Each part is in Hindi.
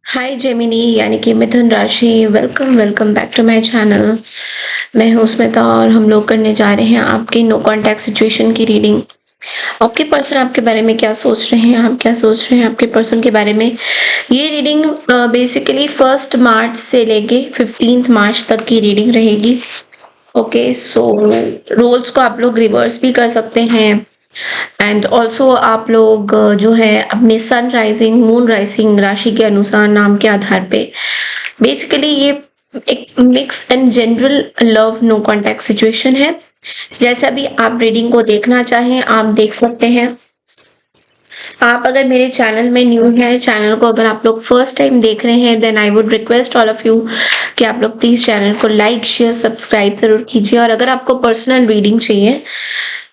हाय जेमिनी यानी कि मिथुन राशि। Welcome welcome back to my channel. मैं हूँ स्मिता और हम लोग करने जा रहे हैं आपकी नो कांटेक्ट सिचुएशन की रीडिंग। आपके पर्सन आपके बारे में क्या सोच रहे हैं, आप क्या सोच रहे हैं आपके पर्सन के बारे में। ये रीडिंग बेसिकली 1 मार्च से लेके 15 मार्च तक की रीडिंग रहेगी। ओके, सो रोल्स को आप लोग रिवर्स भी कर सकते हैं एंड ऑल्सो आप लोग जो है अपने सन राइजिंग मून राइजिंग राशि के अनुसार नाम के आधार पे बेसिकली ये एक mix and general love no contact situation है। जैसे अभी आप रीडिंग को देखना चाहें आप देख सकते हैं। आप अगर मेरे चैनल में न्यू है, चैनल को अगर आप लोग फर्स्ट टाइम देख रहे हैं, then I would request all of you कि आप लोग प्लीज चैनल को लाइक शेयर सब्सक्राइब जरूर कीजिए। और अगर आपको पर्सनल रीडिंग चाहिए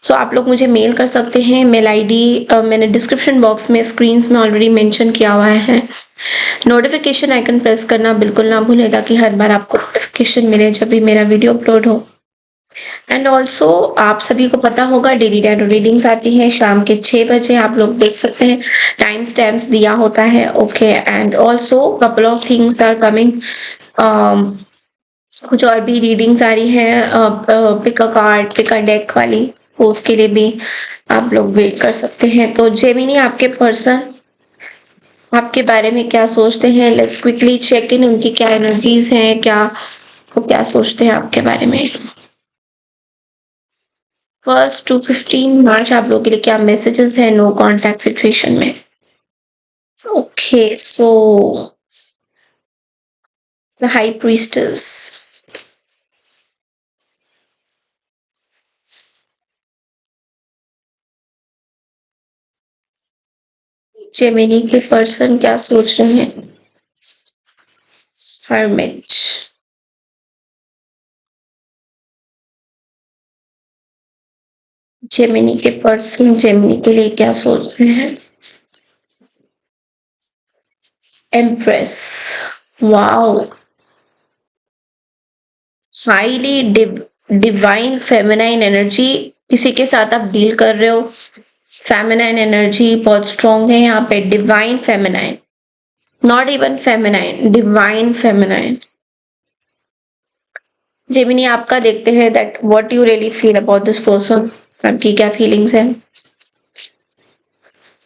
सो आप लोग मुझे मेल कर सकते हैं। मेल आईडी मैंने डिस्क्रिप्शन बॉक्स में स्क्रीन्स में ऑलरेडी मेंशन किया हुआ है। नोटिफिकेशन आइकन प्रेस करना बिल्कुल ना भूलें ताकि हर बार आपको नोटिफिकेशन मिले जब भी मेरा वीडियो अपलोड हो। एंड ऑल्सो आप सभी को पता होगा डेली टैरो रीडिंग्स आती हैं शाम के 6 बजे, आप लोग देख सकते हैं। टाइम स्टैम्प्स दिया होता है। Okay, and also couple of things are coming. कुछ और भी रीडिंग्स आ रही है pick a card pick a deck वाली, तो उसके लिए भी आप लोग वेट कर सकते हैं। तो जेमिनी आपके पर्सन आपके बारे में क्या सोचते हैं, लेट्स क्विकली चेक इन उनकी क्या एनर्जीज हैं, क्या वो क्या सोचते हैं आपके बारे में। 1 to 15 मार्च आप लोगों के लिए क्या मैसेजेस हैं नो कांटेक्ट सिचुएशन में। Okay, so the high priestess, Gemini के पर्सन क्या सोच रहे हैं। हर्मिट, जेमिनी के पर्सन जेमिनी के लिए क्या सोच रहे हैं। Empress, wow, highly divine feminine energy किसी के साथ आप डील कर रहे हो। फेमिनाइन एनर्जी बहुत स्ट्रॉन्ग है यहाँ पे। Divine feminine, not even feminine, divine feminine. Gemini आपका देखते हैं that what you really feel about this person, आपकी क्या फीलिंग्स हैं।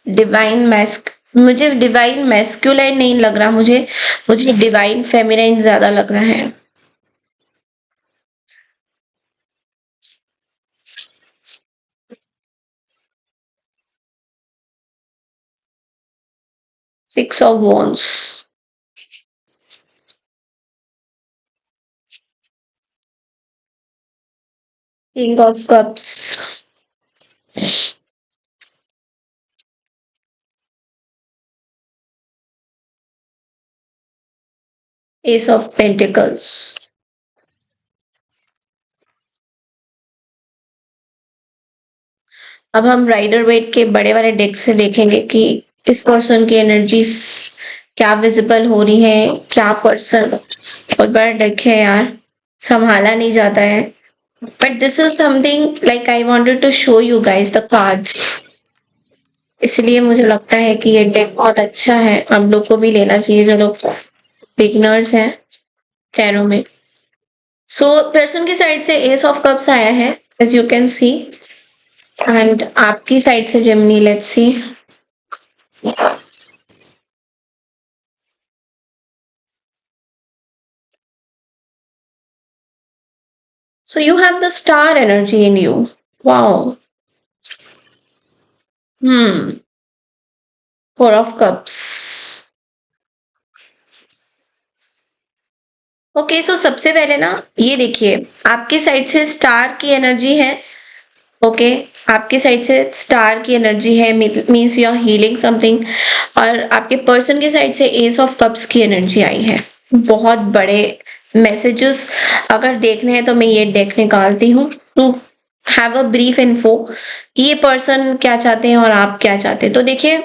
डिवाइन मैस्क, मुझे डिवाइन मैस्कुलाइन नहीं लग रहा, मुझे मुझे डिवाइन फेमिनाइन ज्यादा लग रहा है। Six of wands, king of cups, S of pentacles. अब हम राइडर वेट के बड़े वाले डेक से देखेंगे कि इस पर्सन की एनर्जीज क्या विजिबल हो रही है। क्या पर्सन, बहुत बड़ा डेक है यार, संभाला नहीं जाता है। But this is something like I wanted to show you guys the cards, इसलिए मुझे लगता है कि ये डेक बहुत अच्छा है, आप लोग को भी लेना चाहिए जो लोग बिगनर्स हैं टैरो में। सो पर्सन की साइड से एस ऑफ कप्स आया है as you can see, and आपकी साइड से Gemini, let's see. So you have the star energy in you. Wow. Four of Cups. Okay, so सबसे पहले ना ये देखिए आपके साइड से स्टार की एनर्जी है। ओके, आपके साइड से स्टार की एनर्जी है, means you are healing something. और आपके पर्सन के साइड से एस ऑफ कप्स की एनर्जी आई है। बहुत बड़े मैसेजेस अगर देखने हैं तो मैं ये डेक निकालती हूँ to have a brief info, ये पर्सन क्या चाहते हैं और आप क्या चाहते हैं। तो देखिए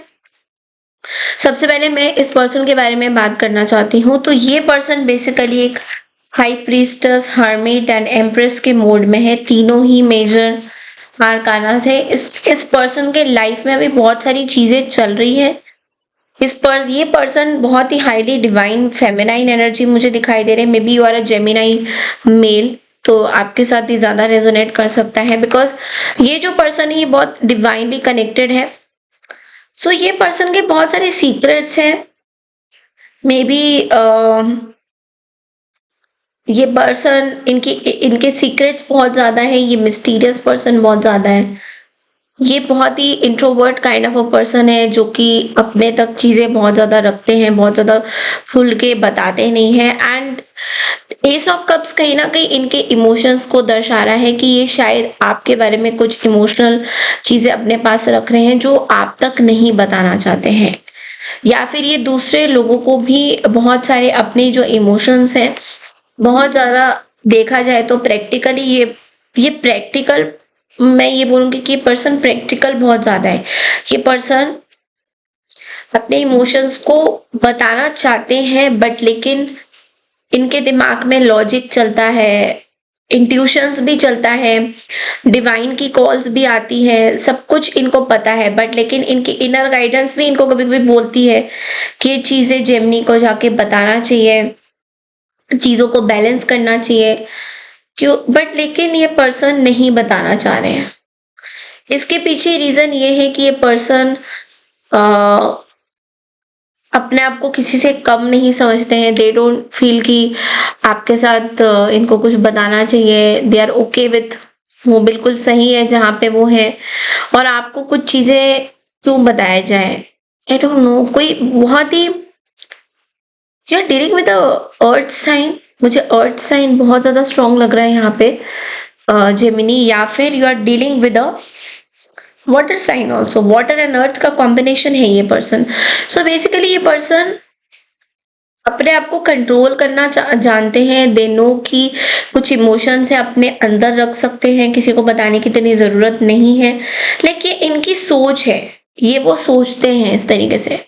सबसे पहले मैं इस पर्सन के बारे में बात करना चाहती हूँ। तो ये पर्सन बेसिकली एक हाई प्रीस्टस, हर्मिट एंड एम्प्रेस के मोड में है। तीनों ही मेजर आर्काना से इस पर्सन के लाइफ में अभी बहुत सारी चीजें चल रही है। ये पर्सन बहुत ही हाईली डिवाइन फेमिनाइन एनर्जी मुझे दिखाई दे रहे हैं। Maybe you are a Gemini male, तो आपके साथ ही ज्यादा रेजोनेट कर सकता है, बिकॉज ये जो पर्सन है ये बहुत डिवाइनली कनेक्टेड है। सो ये पर्सन के बहुत सारे सीक्रेट्स हैं। मे बी ये पर्सन, इनकी इनके सीक्रेट्स बहुत ज्यादा है। ये मिस्टीरियस पर्सन बहुत ज्यादा है। ये बहुत ही introvert kind of a person है, जो कि अपने तक चीजें बहुत ज्यादा रखते हैं, बहुत ज्यादा खुल के बताते नहीं है। एंड एस ऑफ कप्स कहीं ना कहीं इनके इमोशंस को दर्शा रहा है कि ये शायद आपके बारे में कुछ इमोशनल चीजें अपने पास रख रहे हैं जो आप तक नहीं बताना चाहते हैं, या फिर ये दूसरे लोगों को भी बहुत सारे अपने जो इमोशंस हैं, बहुत ज्यादा देखा जाए तो प्रैक्टिकली ये प्रैक्टिकल, मैं ये बोलूंगी कि ये पर्सन प्रैक्टिकल बहुत ज्यादा है। ये पर्सन अपने इमोशंस को बताना चाहते हैं, बट लेकिन इनके दिमाग में लॉजिक चलता है, इंट्यूशंस भी चलता है, डिवाइन की कॉल्स भी आती है, सब कुछ इनको पता है, बट लेकिन इनकी इनर गाइडेंस भी इनको कभी कभी बोलती है कि ये चीजें जेमिनी को जाके बताना चाहिए, चीजों को बैलेंस करना चाहिए, क्यों, बट लेकिन ये पर्सन नहीं बताना चाह रहे हैं। इसके पीछे रीजन ये है कि ये पर्सन अपने आप को किसी से कम नहीं समझते हैं। दे डोंट फील कि आपके साथ इनको कुछ बताना चाहिए। दे आर ओके विथ, वो बिल्कुल सही है जहाँ पे वो है, और आपको कुछ चीजें क्यों बताया जाए, आई डोंट नो। कोई बहुत ही, you are dealing with earth sign, मुझे अर्थ साइन बहुत ज्यादा स्ट्रॉन्ग लग रहा है यहाँ पे जेमिनी, या फिर you are dealing with a water sign also. Water and earth का कॉम्बिनेशन है ये पर्सन। सो बेसिकली ये पर्सन अपने आप को कंट्रोल करना जानते हैं। दे नो कि कुछ इमोशंस है अपने अंदर रख सकते हैं, किसी को बताने की इतनी जरूरत नहीं है। लेकिन इनकी सोच है, ये वो सोचते हैं इस तरीके से।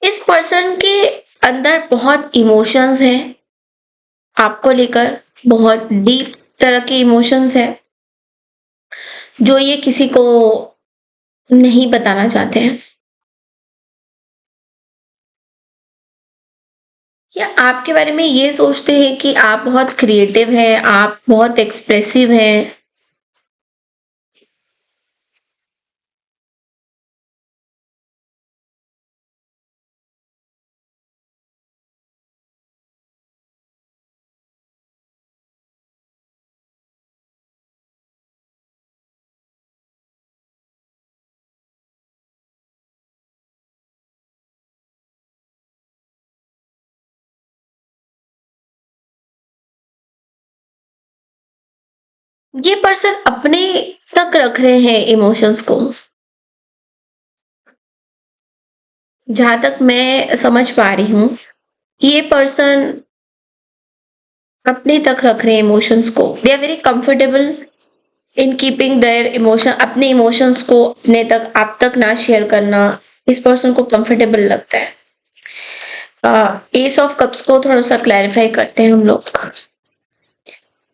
इस पर्सन के अंदर बहुत इमोशंस हैं आपको लेकर, बहुत डीप तरह के इमोशंस है जो ये किसी को नहीं बताना चाहते हैं। या आपके बारे में ये सोचते हैं कि आप बहुत क्रिएटिव हैं, आप बहुत एक्सप्रेसिव हैं। ये पर्सन अपने तक रख रहे हैं इमोशंस को, जहां तक मैं समझ पा रही हूँ। ये पर्सन अपने तक रख रहे हैं इमोशंस को। They are very comfortable in keeping their emotion, अपने इमोशंस को अपने तक, आप तक ना शेयर करना इस पर्सन को कंफर्टेबल लगता है। एस ऑफ कप्स को थोड़ा सा क्लैरिफाई करते हैं हम लोग।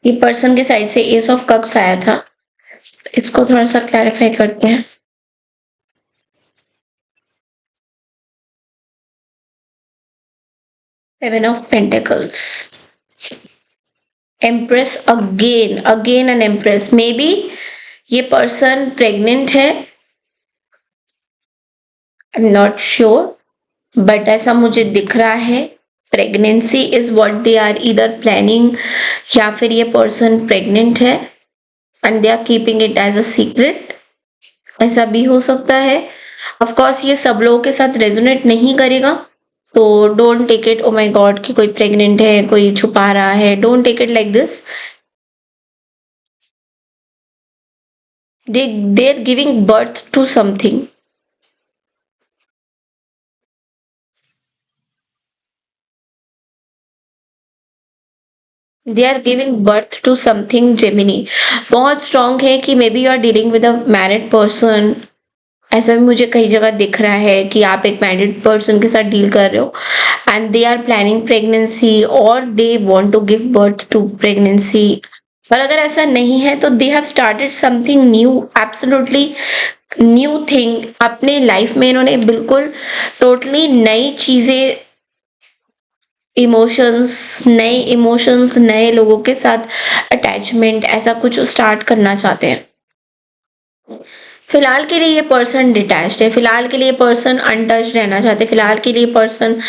ये पर्सन के साइड से एस ऑफ कप्स आया था, इसको थोड़ा सा क्लैरिफाई करते हैं। Seven of pentacles, empress, again an empress. Maybe ये पर्सन प्रेग्नेंट है, I am not sure, but ऐसा मुझे दिख रहा है। Pregnancy is what they are either planning, या फिर ये पर्सन प्रेग्नेंट है and they are keeping it as a secret, ऐसा भी हो सकता है। ऑफ कोर्स ये सब लोगों के साथ रेजोनेट नहीं करेगा, तो don't take it oh my god कि कोई प्रेग्नेंट है, कोई छुपा रहा है। Don't take it like this. They are giving birth to something. They are giving birth to something Gemini. बहुत स्ट्रांग है कि maybe you are dealing with a married person. ऐसा भी मुझे कई जगह दिख रहा है कि आप एक मैरिड पर्सन के साथ डील कर रहे हो and they are planning pregnancy, और they want to give birth to pregnancy. पर अगर ऐसा नहीं है तो they have started something new, absolutely new thing अपने लाइफ में इन्होंने बिल्कुल टोटली नई चीजें, इमोशंस, नए लोगों के साथ अटैचमेंट, ऐसा कुछ स्टार्ट करना चाहते हैं। फिलहाल के लिए ये पर्सन डिटैच्ड है, फिलहाल के लिए पर्सन अनटच्ड रहना चाहते, फिलहाल के लिए पर्सन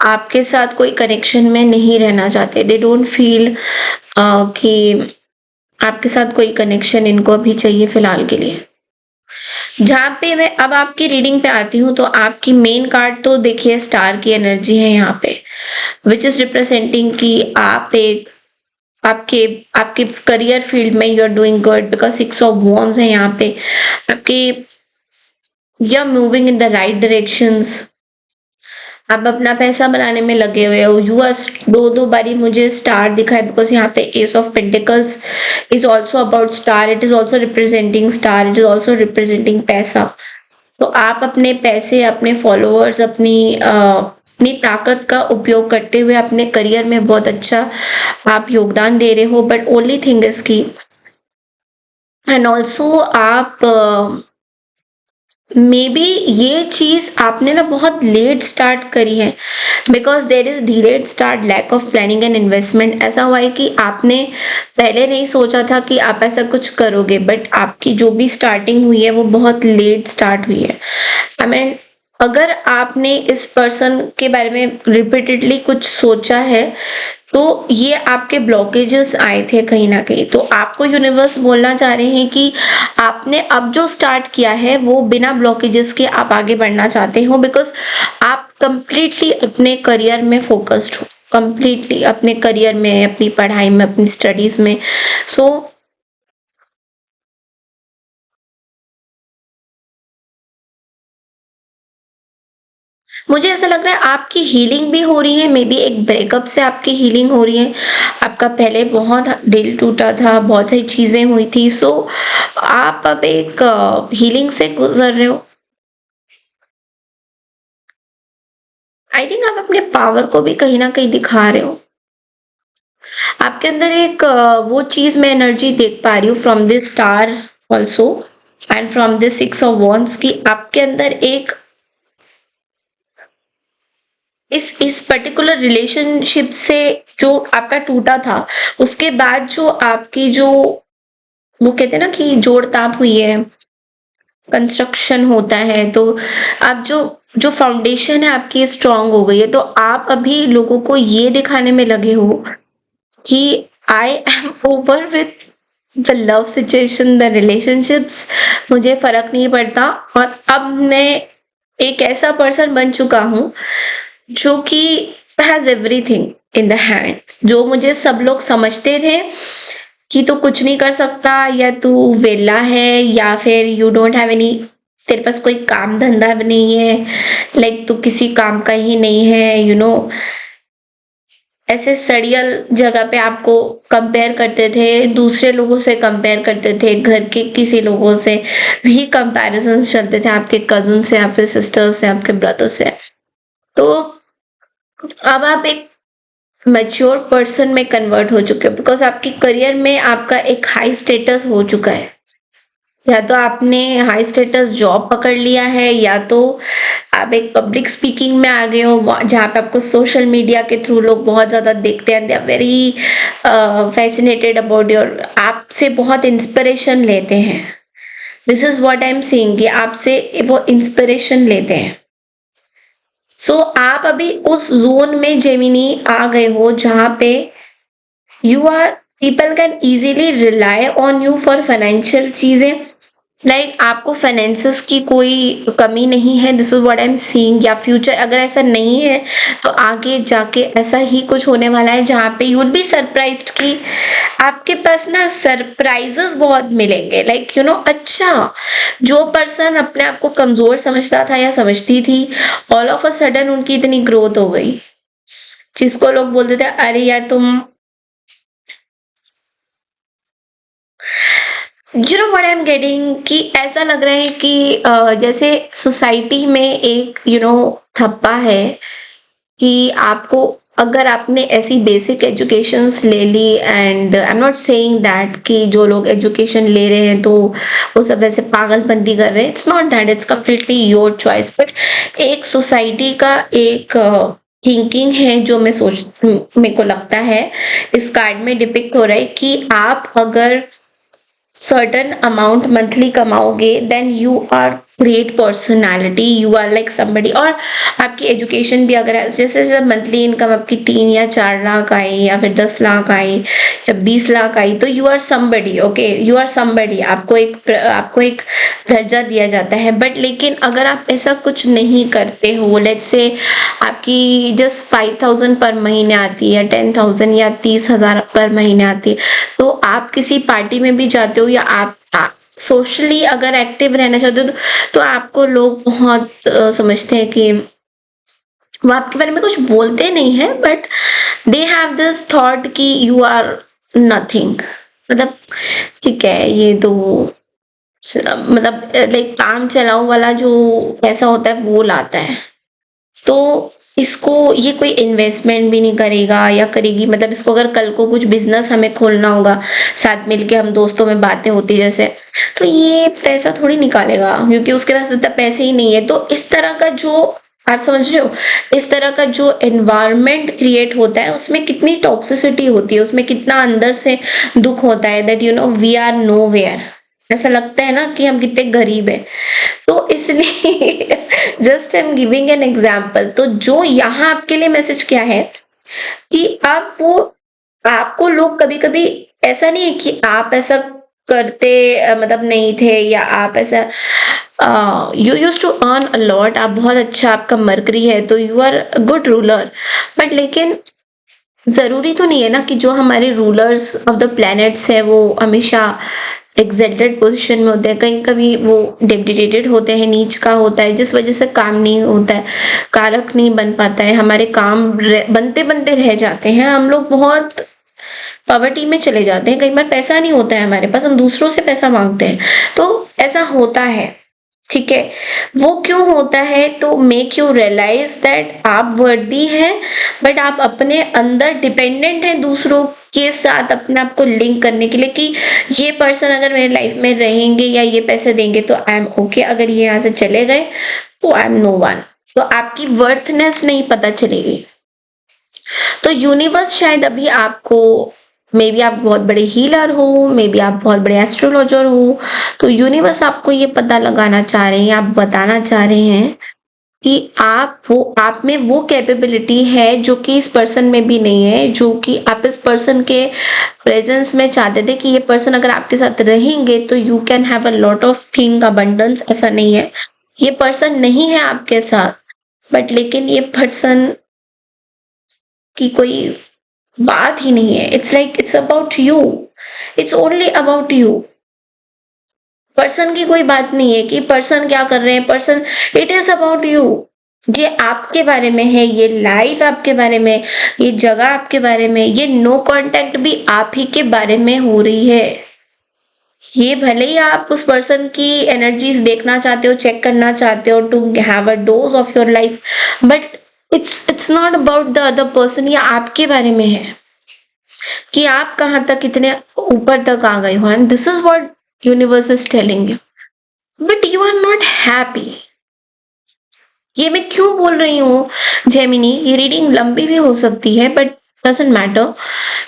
आपके साथ कोई कनेक्शन में नहीं रहना चाहते। दे डोंट फील कि आपके साथ कोई कनेक्शन इनको अभी चाहिए फिलहाल के लिए। जहाँ पे मैं अब आपकी रीडिंग पे आती हूँ तो आपकी मेन कार्ड तो देखिए स्टार की एनर्जी है यहाँ पे, विच इज रिप्रेजेंटिंग कि आप एक आपके आपके करियर फील्ड में you are doing good, because 6 of wands है यहाँ पे। आपके you are moving in the right directions, आप अपना पैसा बनाने में लगे हुए हो। यू आर दो बारी मुझे स्टार दिखा है, बिकॉज यहाँ पे S of pentacles is also about star, it is also representing star, it is also representing पैसा। तो आप अपने पैसे, अपने फॉलोअर्स, अपनी ताकत का उपयोग करते हुए अपने करियर में बहुत अच्छा आप योगदान दे रहे हो। बट ओनली थिंग इज की, एंड ऑल्सो आप मे बी ये चीज आपने ना बहुत लेट स्टार्ट करी है, because there is delayed start, lack of planning and investment. ऐसा हुआ है कि आपने पहले नहीं सोचा था कि आप ऐसा कुछ करोगे, बट आपकी जो भी स्टार्टिंग हुई है वो बहुत लेट स्टार्ट हुई है। आई मीन अगर आपने इस पर्सन के बारे में रिपीटेडली कुछ सोचा है तो ये आपके ब्लॉकेजेस आए थे कहीं ना कहीं। तो आपको यूनिवर्स बोलना चाह रहे हैं कि आपने अब जो स्टार्ट किया है वो बिना ब्लॉकेजेस के आप आगे बढ़ना चाहते हो, बिकॉज आप कंप्लीटली अपने करियर में फोकस्ड हो, कंप्लीटली अपने करियर में, अपनी पढ़ाई में, अपनी स्टडीज में। सो मुझे ऐसा लग रहा है आपकी हीलिंग भी हो रही है, मे बी एक ब्रेकअप से आपकी हीलिंग हो रही है। आपका पहले बहुत दिल टूटा था, बहुत सारी चीजें हुई थी, सो आप अब एक हीलिंग से गुजर रहे हो। आई थिंक आप अपने पावर को भी कहीं ना कहीं दिखा रहे हो। आपके अंदर एक वो चीज मैं एनर्जी देख पा रही हूँ from this star also and from this 6 of wands की आपके अंदर एक इस पर्टिकुलर रिलेशनशिप से जो आपका टूटा था, उसके बाद जो आपकी जो वो कहते हैं ना कि जोड़ ताप हुई है, कंस्ट्रक्शन होता है, तो आप जो जो फाउंडेशन है आपकी स्ट्रांग हो गई है। तो आप अभी लोगों को ये दिखाने में लगे हो कि I am over with the love situation, the relationships, मुझे फर्क नहीं पड़ता, और अब मैं एक ऐसा पर्सन बन चुका हूँ जो कि has everything in the hand. जो मुझे सब लोग समझते थे कि तू कुछ नहीं कर सकता, या तू वेला है, या फिर यू डोंट हैव एनी, तेरे पास कोई काम धंधा भी नहीं है, लाइक तू किसी काम का ही नहीं है, ऐसे सड़ियल जगह पे आपको कंपेयर करते थे, दूसरे लोगों से कंपेयर करते थे, घर के किसी लोगों से भी कंपैरिजन चलते थे, आपके कजन से, आपके सिस्टर से, आपके ब्रदर से। तो अब आप एक मैच्योर पर्सन में कन्वर्ट हो चुके हो, बिकॉज आपके करियर में आपका एक हाई स्टेटस हो चुका है। या तो आपने हाई स्टेटस जॉब पकड़ लिया है, या तो आप एक पब्लिक स्पीकिंग में आ गए हो, जहाँ पे आपको सोशल मीडिया के थ्रू लोग बहुत ज्यादा देखते हैं, they are very fascinated about your, आपसे बहुत इंस्पिरेशन लेते हैं। This is what I am seeing कि आपसे वो इंस्पिरेशन लेते हैं। सो आप अभी उस जोन में जेमिनी आ गए हो जहां पे you are, people can easily rely on you for financial चीजें, लाइक आपको फाइनेंसेस की कोई कमी नहीं है। This is what I am seeing. या फ्यूचर अगर ऐसा नहीं है तो आगे जाके ऐसा ही कुछ होने वाला है जहाँ पे यू वुड बी सरप्राइज्ड कि आपके पास ना सरप्राइजेस बहुत मिलेंगे, लाइक अच्छा, जो पर्सन अपने आप को कमजोर समझता था या समझती थी, ऑल ऑफ अ सडन उनकी इतनी ग्रोथ हो गई, जिसको लोग बोलते थे अरे यार तुम, व्हाट आई एम गेटिंग, कि ऐसा लग रहा है कि जैसे सोसाइटी में एक थप्पा है कि आपको अगर आपने ऐसी बेसिक एजुकेशंस ले ली, and I am not saying that कि जो लोग एजुकेशन ले रहे हैं तो वो सब ऐसे पागलपंती कर रहे हैं, it's not that, it's completely your choice. But एक सोसाइटी का एक थिंकिंग है जो मेरे को लगता है इस कार्ड में डिपिक्ट हो रहा है कि आप अगर certain amount monthly कमाओगे then you are great personality, you are like somebody। और आपकी एजुकेशन भी अगर जैसे जैसे मंथली इनकम आपकी 3 या 4 लाख आई या फिर 10 लाख आई या 20 लाख आई तो you are somebody, okay, you are somebody, आपको एक दर्जा दिया जाता है। बट लेकिन अगर आप ऐसा कुछ नहीं करते हो, लेट्स से आपकी जस्ट 5,000 पर महीने आती है, 10,000 या 30,000 पर महीने आती है, तो आप किसी पार्टी में भी जाते हो या आप सोशली अगर एक्टिव रहना चाहते हो तो आपको लोग बहुत समझते हैं कि वो आपके बारे में कुछ बोलते नहीं है, but they have this thought कि यू आर नथिंग। मतलब ठीक है, ये तो मतलब लाइक काम चलाऊ वाला जो पैसा होता है वो लाता है, तो इसको ये कोई इन्वेस्टमेंट भी नहीं करेगा या करेगी। मतलब इसको अगर कल को कुछ बिजनेस हमें खोलना होगा साथ मिलके, हम दोस्तों में बातें होती जैसे, तो ये पैसा थोड़ी निकालेगा क्योंकि उसके पास उतना पैसे ही नहीं है। तो इस तरह का जो आप समझ रहे हो, इस तरह का जो एनवायरनमेंट क्रिएट होता है उसमें कितनी टॉक्सिसिटी होती है, उसमें कितना अंदर से दुख होता है that you know we are nowhere. ऐसा लगता है ना कि हम कितने गरीब हैं। तो इसलिए just I am giving an example. तो जो यहाँ आपके लिए मैसेज क्या है कि आप वो आपको लोग कभी कभी ऐसा नहीं है कि आप ऐसा करते मतलब नहीं थे या आप ऐसा you used to earn a lot, आप बहुत अच्छा आपका मरकरी है तो you are good ruler. But लेकिन जरूरी तो नहीं है ना कि जो हमारे रूलर्स ऑफ द प्लैनेट्स है वो हमेशा एग्जेल्टेड पोजीशन में होते हैं, कहीं कभी वो डेडिकेटेड होते हैं, नीच का होता है जिस वजह से काम नहीं होता है, कारक नहीं बन पाता है, हमारे काम बनते बनते रह जाते हैं, हम लोग बहुत पॉवर्टी में चले जाते हैं, कई बार पैसा नहीं होता है हमारे पास, हम दूसरों से पैसा मांगते हैं। तो ऐसा होता है, ठीक है। वो क्यों होता है? To make you realize that आप वर्दी हैं, बट आप अपने अंदर डिपेंडेंट हैं दूसरों के साथ अपने आप को लिंक करने के लिए कि ये पर्सन अगर मेरे लाइफ में रहेंगे या ये पैसे देंगे तो आई एम ओके, अगर ये यहाँ से चले गए तो आई एम नो वन। तो आपकी वर्थनेस नहीं पता चलेगी। तो यूनिवर्स शायद अभी आपको, मे बी आप बहुत बड़े हीलर हो, मे बी आप बहुत बड़े एस्ट्रोलॉजर हो, तो यूनिवर्स आपको ये पता लगाना चाह रहे हैं, आप बताना चाह रहे हैं कि आप में वो कैपेबिलिटी है जो कि इस पर्सन में भी नहीं है, जो कि आप इस पर्सन के प्रेजेंस में चाहते थे कि ये पर्सन अगर आपके साथ रहेंगे तो you can have a lot of thing abundance. ऐसा नहीं है, ये पर्सन नहीं है आपके साथ, बट लेकिन ये पर्सन की कोई बात ही नहीं है। It's like it's about you, it's only about you. Person की कोई बात नहीं है कि पर्सन क्या कर रहे हैं, person, it is about you. ये आपके बारे में है, ये लाइफ आपके बारे में, ये जगह आपके बारे में, ये नो कांटेक्ट भी आप ही के बारे में हो रही है। ये भले ही आप उस पर्सन की एनर्जीज देखना चाहते हो, चेक करना चाहते हो to have a dose of your life, but it's not about the other person. ये आपके बारे में है कि आप कहां तक कितने ऊपर तक आ गए हो, and this is what universe is telling you, but you are not happy. ये मैं क्यों बोल रही हूँ जेमिनी, ये रीडिंग लंबी भी हो सकती है बट डजंट मैटर।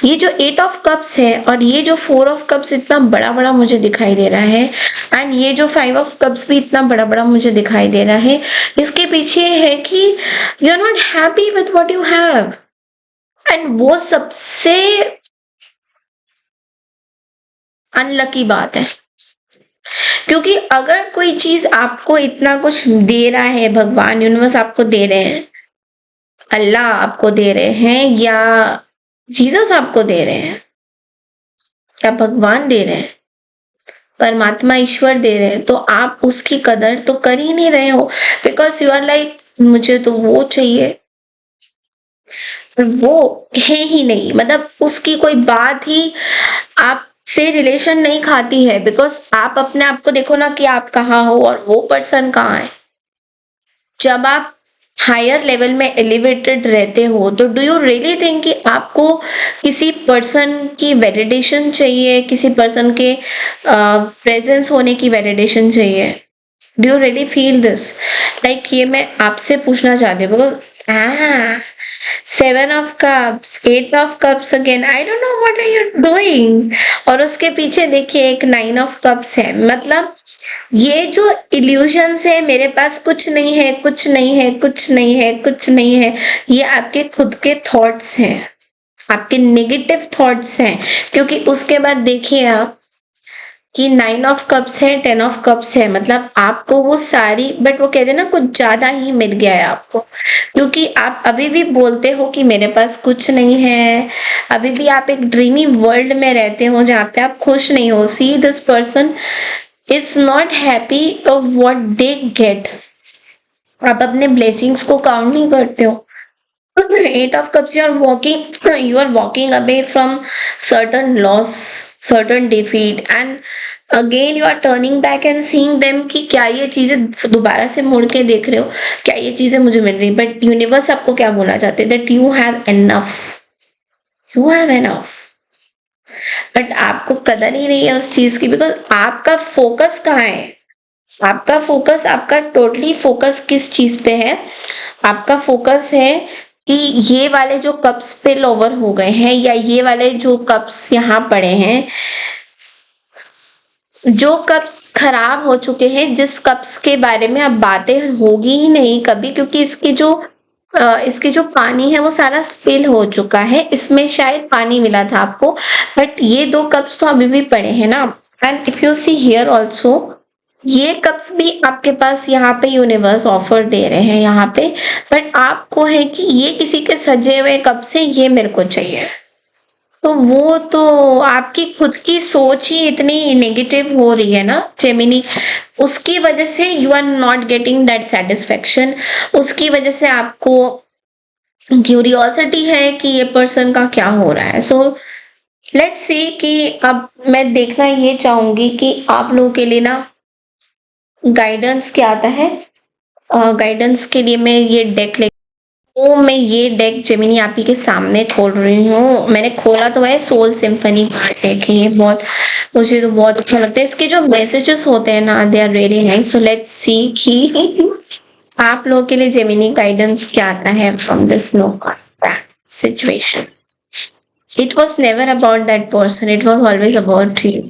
ये जो 8 ऑफ कप्स है और ये जो 4 ऑफ कप्स इतना बड़ा बड़ा मुझे दिखाई दे रहा है, एंड ये जो 5 ऑफ कप्स भी इतना बड़ा बड़ा मुझे दिखाई दे रहा है, इसके पीछे है कि you are not happy with what you have. And वो सबसे अनलकी बात है, क्योंकि अगर कोई चीज आपको इतना कुछ दे रहा है, भगवान यूनिवर्स आपको दे रहे हैं, अल्लाह आपको दे रहे हैं, या जीसस आपको दे रहे हैं, या भगवान दे रहे हैं, परमात्मा ईश्वर दे रहे हैं, तो आप उसकी कदर तो कर ही नहीं रहे हो, बिकॉज यू आर लाइक मुझे तो वो चाहिए, पर वो है ही नहीं। मतलब उसकी कोई बात ही आप से रिलेशन नहीं खाती है, बिकॉज आप अपने आप को देखो ना कि आप कहाँ हो और वो पर्सन कहाँ है। जब आप हायर लेवल में एलिवेटेड रहते हो, तो डू यू रियली थिंक कि आपको किसी पर्सन की वैलिडेशन चाहिए, किसी पर्सन के प्रेजेंस होने की वैलिडेशन चाहिए? Do you really feel this? Like ये मैं आपसे पूछना चाहती हूँ, because seven of cups, eight of cups again, I don't know what are you doing. और उसके पीछे देखिए एक नाइन ऑफ कप्स है। मतलब ये जो इल्यूजन्स है, मेरे पास कुछ नहीं है, कुछ नहीं है, कुछ नहीं है, कुछ नहीं है, ये आपके खुद के थॉट्स हैं, आपके नेगेटिव थॉट्स हैं। क्योंकि उसके बाद देखिए आप कि नाइन ऑफ कप्स है, टेन ऑफ कप्स है, मतलब आपको वो सारी, बट वो कहते हैं ना कुछ ज्यादा ही मिल गया है आपको, क्योंकि आप अभी भी बोलते हो कि मेरे पास कुछ नहीं है। अभी भी आप एक ड्रीमी वर्ल्ड में रहते हो जहाँ पे आप खुश नहीं हो। See this person is not happy of what they get. आप अपने ब्लेसिंग्स को काउंट नहीं करते हो। Eight of cups, you are walking away from certain loss, certain defeat, and again you are turning back and seeing them कि क्या ये चीजें दोबारा से मुड़ के देख रहे हो, क्या ये चीजें मुझे मिल रही। बट यूनिवर्स आपको क्या बोलना चाहते हैं? That you have enough, you have enough. But आपको कदर ही नहीं है उस चीज की, बिकॉज आपका फोकस कहाँ है? आपका फोकस, आपका टोटली फोकस किस चीज पे है? आपका फोकस है कि ये वाले जो कप्स स्पिल ओवर हो गए हैं, या ये वाले जो कप्स यहाँ पड़े हैं, जो कप्स खराब हो चुके हैं, जिस कप्स के बारे में अब बातें होगी ही नहीं कभी, क्योंकि इसकी जो पानी है वो सारा स्पिल हो चुका है। इसमें शायद पानी मिला था आपको, बट ये दो कप्स तो अभी भी पड़े हैं ना। And if you see here also, ये कप्स भी आपके पास यहाँ पे यूनिवर्स ऑफर दे रहे हैं यहाँ पे, बट आपको है कि ये किसी के सजे हुए कप से ये मेरे को चाहिए। तो वो तो आपकी खुद की सोच ही इतनी नेगेटिव हो रही है ना जेमिनी, उसकी वजह से you are not getting that satisfaction. उसकी वजह से आपको क्यूरियोसिटी है कि ये पर्सन का क्या हो रहा है। सो लेट्स सी कि अब मैं देखना ये चाहूंगी कि आप लोगों के लिए ना गाइडेंस क्या आता है। गाइडेंस के लिए मैं ये डेक ले, तो मैं ये डेक जेमिनी आप ही के सामने खोल रही हूँ। मैंने खोला तो है सोल सिम्फनी कार्ड डेक है ये, बहुत मुझे तो बहुत अच्छा लगता है। इसके जो मैसेजेस होते हैं ना, they are really nice. So let's see कि आप लोगों के लिए जेमिनी गाइडेंस क्या आता है from this no contact situation. It was never about that person, it was always about you.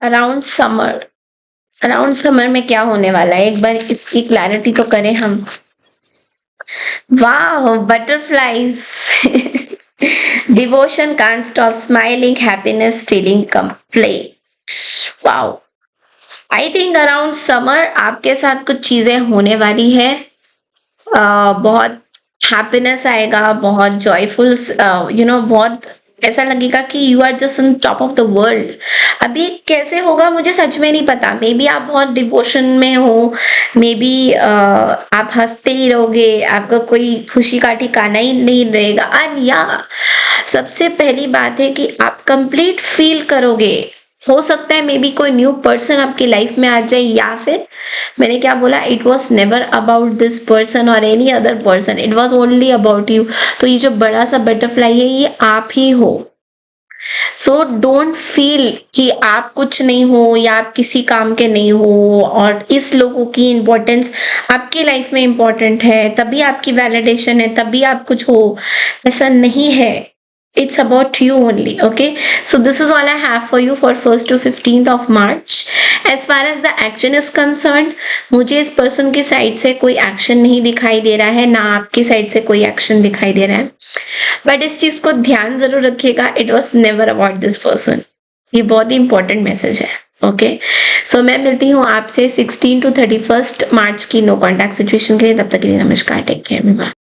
Around summer, around summer में क्या होने वाला है, एक बार इसकी क्लैरिटी तो करें हम। वाह, butterflies. Devotion can't stop smiling, happiness feeling complete. Wow, I think around summer आपके साथ कुछ चीजें होने वाली है। बहुत हैप्पीनेस आएगा, बहुत जॉयफुल, बहुत ऐसा लगेगा कि you are just on top of the world. अभी कैसे होगा मुझे सच में नहीं पता। मे बी आप बहुत डिवोशन में हो, मे बी आप हंसते ही रहोगे, आपका कोई खुशी का ठिकाना ही नहीं रहेगा। एंड या सबसे पहली बात है कि आप कंप्लीट फील करोगे। हो सकता है मे बी कोई न्यू पर्सन आपकी लाइफ में आ जाए, या फिर मैंने क्या बोला, it was never about this person और any other person, it was only about you. तो ये जो बड़ा सा बटरफ्लाई है ये आप ही हो। सो डोंट फील कि आप कुछ नहीं हो या आप किसी काम के नहीं हो, और इस लोगों की इम्पोर्टेंस आपकी लाइफ में इम्पोर्टेंट है, तभी आपकी वैलिडेशन है, तभी आप कुछ हो, ऐसा नहीं है। It's about you only. Okay, so this is all I have for you for 1st to 15th of March. As far as the action is concerned, मुझे इस पर्सन की साइड से कोई एक्शन नहीं दिखाई दे रहा है, ना आपकी साइड से कोई एक्शन दिखाई दे रहा है। बट इस चीज को ध्यान जरूर रखिएगा, it was never about this person. ये बहुत ही इंपॉर्टेंट मैसेज है। ओके, सो मैं मिलती हूँ आपसे 16 to 31st मार्च की नो कॉन्टैक्ट सिचुएशन के लिए। तब तक के लिए नमस्कार, टेक केयर, बाय।